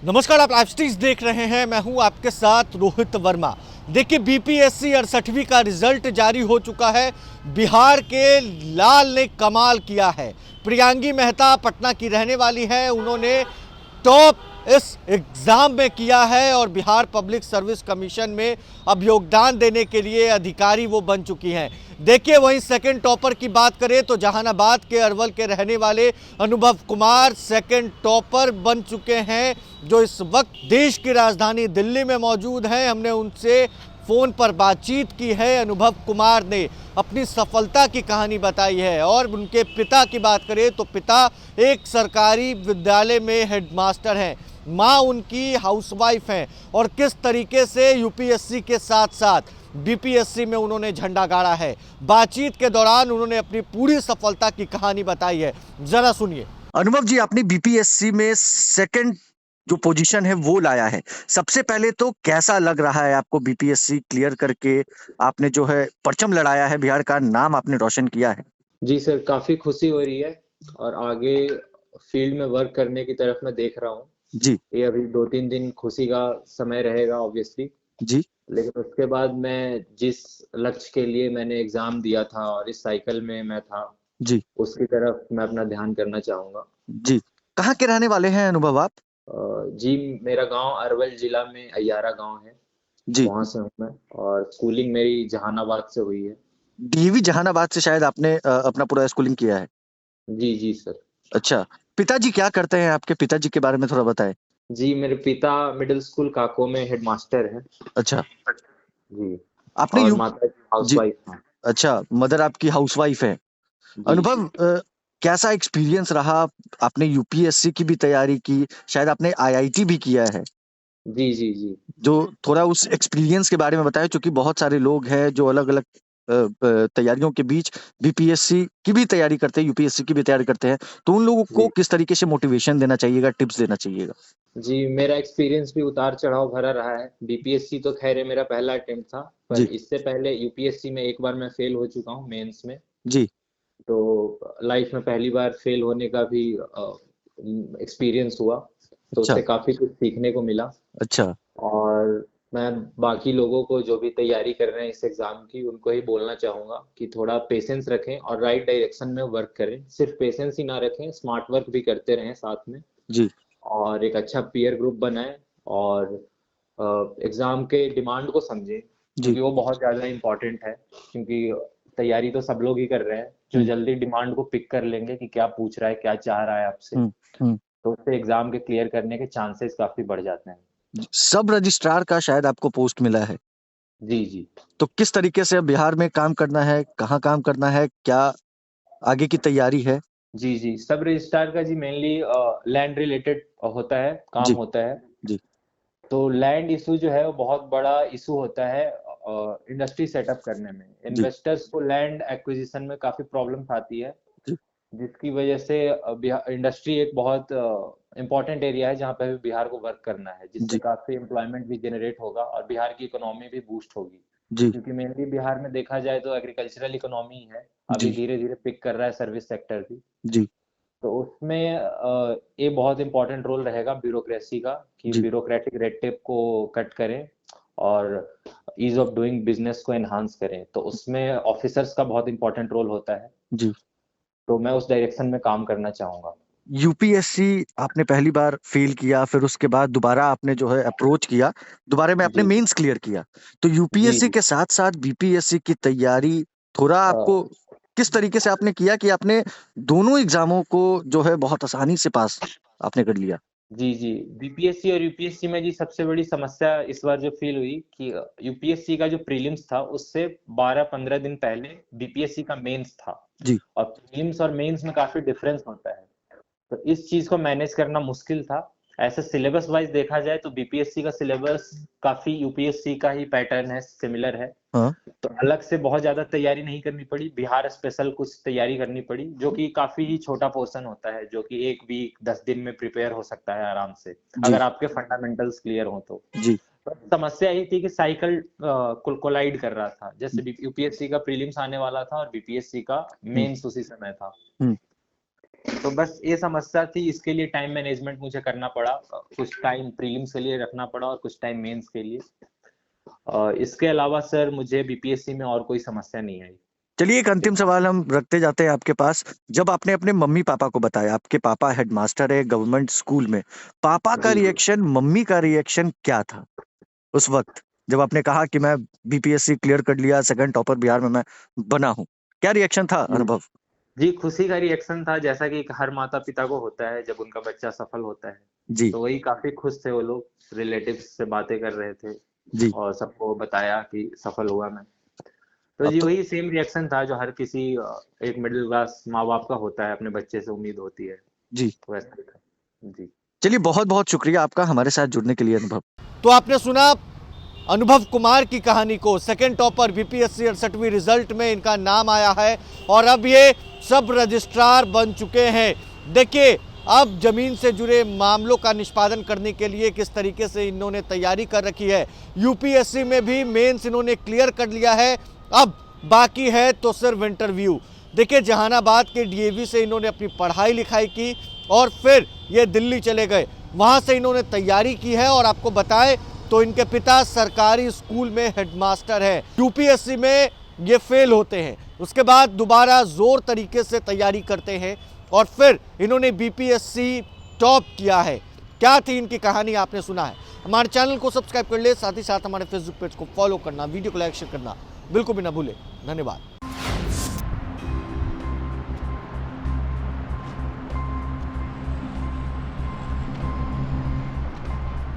नमस्कार, आप live streams देख रहे हैं। मैं हूं आपके साथ रोहित वर्मा। देखिए, बीपीएससी 68वीं का रिजल्ट जारी हो चुका है। बिहार के लाल ने कमाल किया है। प्रियांगी मेहता पटना की रहने वाली है, उन्होंने टॉप इस एग्ज़ाम में किया है और बिहार पब्लिक सर्विस कमीशन में अब योगदान देने के लिए अधिकारी वो बन चुकी हैं। देखिए, वहीं सेकंड टॉपर की बात करें तो जहानाबाद के अरवल के रहने वाले अनुभव कुमार सेकंड टॉपर बन चुके हैं, जो इस वक्त देश की राजधानी दिल्ली में मौजूद हैं। हमने उनसे फ़ोन पर बातचीत की है। अनुभव कुमार ने अपनी सफलता की कहानी बताई है और उनके पिता की बात करें तो पिता एक सरकारी विद्यालय में हेडमास्टर हैं, माँ उनकी हाउसवाइफ हैं और किस तरीके से यूपीएससी के साथ साथ बीपीएससी में उन्होंने झंडा गाड़ा है। बातचीत के दौरान उन्होंने अपनी पूरी सफलता की कहानी बताई है, जरा सुनिए। अनुभव जी, आपने बीपीएससी में सेकंड जो पोजीशन है वो लाया है। सबसे पहले तो कैसा लग रहा है आपको बीपीएससी क्लियर करके? आपने जो है परचम लड़ाया है, बिहार का नाम आपने रोशन किया है। जी सर, काफी खुशी हो रही है और आगे फील्ड में वर्क करने की तरफ मैं देख रहा हूँ। जी ये अभी 2-3 दिन खुशी का समय रहेगा ऑब्वियसली, जी लेकिन उसके बाद मैं जिस लक्ष्य के लिए मैंने एग्जाम दिया था और इस साइकिल में मैं था, जी उसकी तरफ मैं अपना ध्यान करना चाहूंगा। जी। कहाँ के रहने वाले हैं अनुभव आप? जी, मेरा गांव अरवल जिला में अय्यारा गांव है, जी। वहां से हूँ मैं और स्कूलिंग मेरी जहानाबाद से हुई है। डीवी जहानाबाद से शायद आपने अपना पूरा स्कूलिंग किया है। जी जी सर। अच्छा, पिताजी क्या करते हैं? आपके पिताजी के बारे में थोड़ा बताएं। जी, मेरे पिता मिडिल स्कूल काको में हेडमास्टर हैं। अच्छा, जी। आपने और यू माता जी जी। हाउसवाइफ हैं। अच्छा, मदर आपकी हाउसवाइफ है। जी अनुभव, जी। कैसा एक्सपीरियंस रहा? आपने यूपीएससी की भी तैयारी की, शायद आपने आईआईटी भी किया है। जी जी जी। जो थोड़ा उस एक्सपीरियंस के बारे में बताएं, क्योंकि बहुत सारे लोग हैं जो अलग-अलग तैयारियों के बीच बीपीएससी की भी तैयारी करते हैं, यूपीएससी की भी तैयारी करते हैं। तो उन लोगों को जी किस तरीके से मोटिवेशन देना चाहिएगा, टिप्स देना चाहिएगा? जी, मेरा एक्सपीरियंस भी उतार चढ़ाव भरा रहा है। बीपीएससी तो खैर मेरा पहला अटेम्प्ट था, पर जी, इससे पहले यूपीएससी में एक बार मैं फेल हो चुका हूँ मेंस में। जी। तो लाइफ में पहली बार फेल होने का भी एक्सपीरियंस हुआ, तो अच्छा, उससे काफी कुछ सीखने को मिला। अच्छा। और मैं बाकी लोगों को जो भी तैयारी कर रहे हैं इस एग्जाम की, उनको ही बोलना चाहूंगा कि थोड़ा पेशेंस रखें और राइट डायरेक्शन में वर्क करें। सिर्फ पेशेंस ही ना रखें, स्मार्ट वर्क भी करते रहें साथ में, जी, और एक अच्छा पीयर ग्रुप बनाएं और एग्जाम के डिमांड को समझें, जी। क्योंकि वो बहुत ज़्यादा इम्पोर्टेंट है। क्योंकि तैयारी तो सब लोग ही कर रहे हैं, जो हुँ, जल्दी डिमांड को पिक कर लेंगे कि क्या पूछ रहा है, क्या चाह रहा है आपसे, हुँ, हुँ। तो उससे एग्जाम के क्लियर करने के चांसेस काफ़ी बढ़ जाते हैं। सब रजिस्ट्रार का शायद आपको पोस्ट मिला है। जी जी। तो किस तरीके से अब बिहार में काम करना है? कहाँ काम करना है? क्या आगे की तैयारी है? जी जी, सब रजिस्ट्रार का जी मेनली लैंड रिलेटेड होता है, काम जी, होता है। जी, तो लैंड इशू जो है वो बहुत बड़ा इशू होता है इंडस्ट्री सेटअप करने में। जी, इन्वेस्टर्स को लैंड एक्विजिशन में काफ़ी प्रॉब्लम्स आती है, जी, जिसकी वजह से इंडस्ट्री एक बहुत इम्पोर्टेंट एरिया है जहाँ पे भी बिहार को वर्क करना है, जिससे जी, काफ़ी एम्प्लॉयमेंट भी जनरेट होगा और बिहार की इकोनॉमी भी बूस्ट होगी। जी, क्योंकि मेनली बिहार में देखा जाए तो एग्रीकल्चरल इकोनॉमी है, अभी जी, धीरे धीरे पिक कर रहा है सर्विस सेक्टर भी। जी, तो उसमें ये बहुत इंपॉर्टेंट रोल रहेगा ब्यूरोक्रेसी का, कि जी, ब्यूरोक्रेटिक रेड टेप को कट करें और ईज ऑफ डूइंग बिजनेस को एनहांस करें। तो उसमें ऑफिसर्स का बहुत इंपॉर्टेंट रोल होता है, जी। तो मैं उस डायरेक्शन में काम करना चाहूंगा। यूपीएससी आपने पहली बार फेल किया, फिर उसके बाद दोबारा आपने जो है अप्रोच किया, दोबारा में आपने जी मेंस क्लियर किया। तो जी यूपीएससी जी। के साथ-साथ बीपीएससी की तैयारी थोड़ा अ, आपको किस तरीके से आपने किया कि आपने दोनों एग्ज़ामों को जो है बहुत आसानी से पास आपने कर लिया? जी जी, बीपीएससी और यूपीएससी में जी सबसे बड़ी समस्या इस बार जो फील हुई कि यूपीएससी का जो प्रीलिम्स था उससे 12-15 दिन पहले बीपीएससी का मेंस था, जी, और प्रीलिम्स और मेंस में काफी डिफरेंस होता है। तो इस चीज को मैनेज करना मुश्किल था। ऐसे सिलेबस वाइज देखा जाए तो बीपीएससी का सिलेबस काफी यूपीएससी का ही पैटर्न है, सिमिलर है। हाँ, तो अलग से बहुत ज्यादा तैयारी नहीं करनी पड़ी, बिहार स्पेशल कुछ तैयारी करनी पड़ी, जो कि काफी ही छोटा पोर्शन होता है, जो कि 1 वीक 10 दिन में प्रिपेयर हो सकता है आराम से, जी, अगर आपके फंडामेंटल्स क्लियर हो तो। जी, तो समस्या यही थी कि साइकिल कोलाइड कर रहा था, जैसे यूपीएससी का प्रीलिम्स आने वाला था और बीपीएससी का हुँ, मेंस उसी समय था। हुँ। तो बस ये समस्या थी, इसके लिए टाइम मैनेजमेंट मुझे करना पड़ा, कुछ टाइम प्रीलिम्स के लिए रखना पड़ा और कुछ टाइम मेंस के लिए। इसके अलावा सर मुझे बीपीएससी में और कोई समस्या नहीं आई। चलिए एक अंतिम सवाल हम रखते जाते हैं आपके पास। जब आपने अपने मम्मी पापा को बताया, आपके पापा हेडमास्टर है गवर्नमेंट स्कूल में, पापा का जी। रिएक्शन, मम्मी का रिएक्शन क्या था उस वक्त जब आपने कहा कि मैं बीपीएससी क्लियर कर लिया, सेकंड टॉपर बिहार में मैं बना हूँ? क्या रिएक्शन था, जी। अनुभव? जी, खुशी का रिएक्शन था, जैसा कि हर माता पिता को होता है जब उनका बच्चा सफल होता है। जी तो वही काफी खुश थे वो लोग, रिलेटिव्स से बातें कर रहे थे जी। और सबको बताया कि सफल हुआ मैं। तो अब जी तो वही सेम रिएक्शन था जो हर किसी एक मिडिल क्लास माँ बाप का होता है, अपने बच्चे से उम्मीद होती है, जी, वैसा ही था। जी। चलिए बहुत बहुत शुक्रिया आपका हमारे साथ जुड़ने के लिए, अनुभव। तो आपने सुना अनुभव कुमार की कहानी को। सेकंड टॉपर बीपीएससी 68वीं रिजल्ट में इनका नाम आया है और अब ये सब रजिस्ट्रार बन चुके हैं। देखिए अब जमीन से जुड़े मामलों का निष्पादन करने के लिए किस तरीके से इन्होंने तैयारी कर रखी है। यूपीएससी में भी मेंस इन्होंने क्लियर कर लिया है, अब बाकी है तो सिर्फ इंटरव्यू। देखिए जहानाबाद के डीएवी से इन्होंने अपनी पढ़ाई लिखाई की और फिर ये दिल्ली चले गए, वहाँ से इन्होंने तैयारी की है। और आपको बताएं तो इनके पिता सरकारी स्कूल में हेडमास्टर हैं। यूपीएससी में ये फेल होते हैं, उसके बाद दोबारा जोर तरीके से तैयारी करते हैं और फिर इन्होंने बीपीएससी टॉप किया है। क्या थी इनकी कहानी आपने सुना है। हमारे चैनल को सब्सक्राइब कर ले, साथ ही साथ हमारे फेसबुक पेज को फॉलो करना, वीडियो को लाइक शेयर करना बिल्कुल भी ना भूले। धन्यवाद।